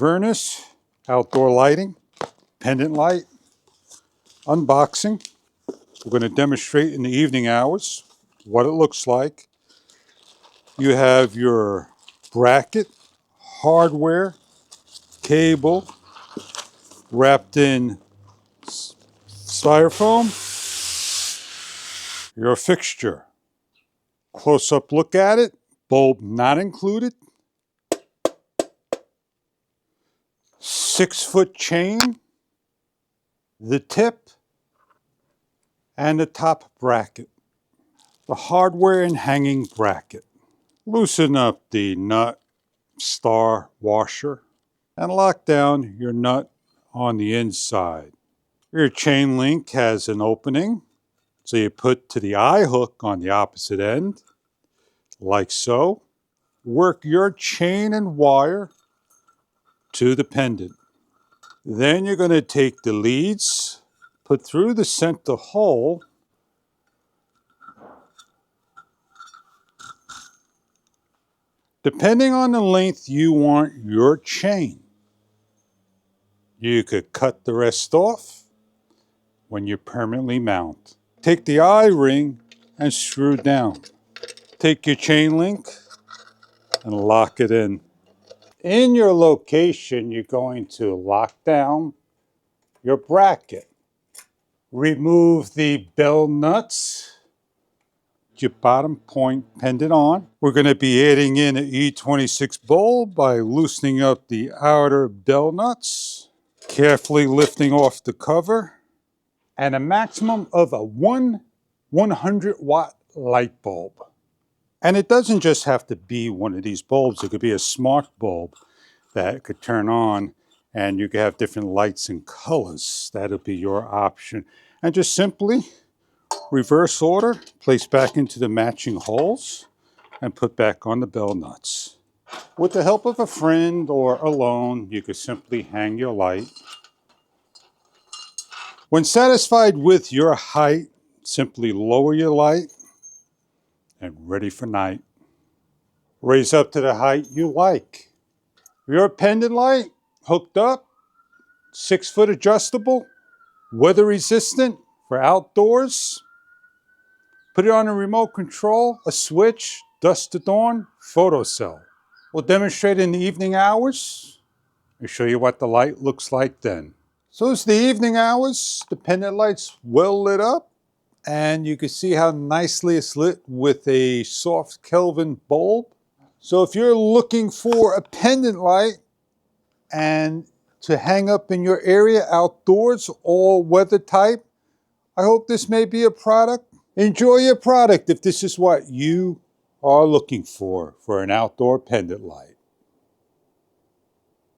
VIANIS outdoor lighting, pendant light, unboxing. We're going to demonstrate in the evening hours what it looks like. You have your bracket, hardware, cable, wrapped in styrofoam, your fixture. Close-up look at it, bulb not included. 6-foot chain, the tip, and the top bracket. The hardware and hanging bracket. Loosen up the nut star washer and lock down your nut on the inside. Your chain link has an opening, so you put to the eye hook on the opposite end, like so. Work your chain and wire to the pendant. Then you're going to take the leads, put through the center hole, depending on the length you want your chain. You could cut the rest off when you permanently mount. Take the eye ring and screw down. Take your chain link and lock it in. In your location, you're going to lock down your bracket. Remove the bell nuts. Your bottom point pendant on. We're going to be adding in an E26 bulb by loosening up the outer bell nuts, carefully lifting off the cover, and a maximum of a 100-watt light bulb. And it doesn't just have to be one of these bulbs. It could be a smart bulb that could turn on, and you could have different lights and colors. That'll be your option. And just simply reverse order, place back into the matching holes, and put back on the bell nuts. With the help of a friend or alone, you could simply hang your light. When satisfied with your height, simply lower your light and ready for night. Raise up to the height you like. Your pendant light hooked up, 6-foot adjustable, weather resistant for outdoors. Put it on a remote control, a switch, dusk to dawn, photocell. We'll demonstrate in the evening hours and show you what the light looks like then. So it's the evening hours, the pendant light's well lit up, and you can see how nicely it's lit with a soft Kelvin bulb. So if you're looking for a pendant light and to hang up in your area outdoors, all weather type, I hope this may be a product. Enjoy your product if this is what you are looking for an outdoor pendant light.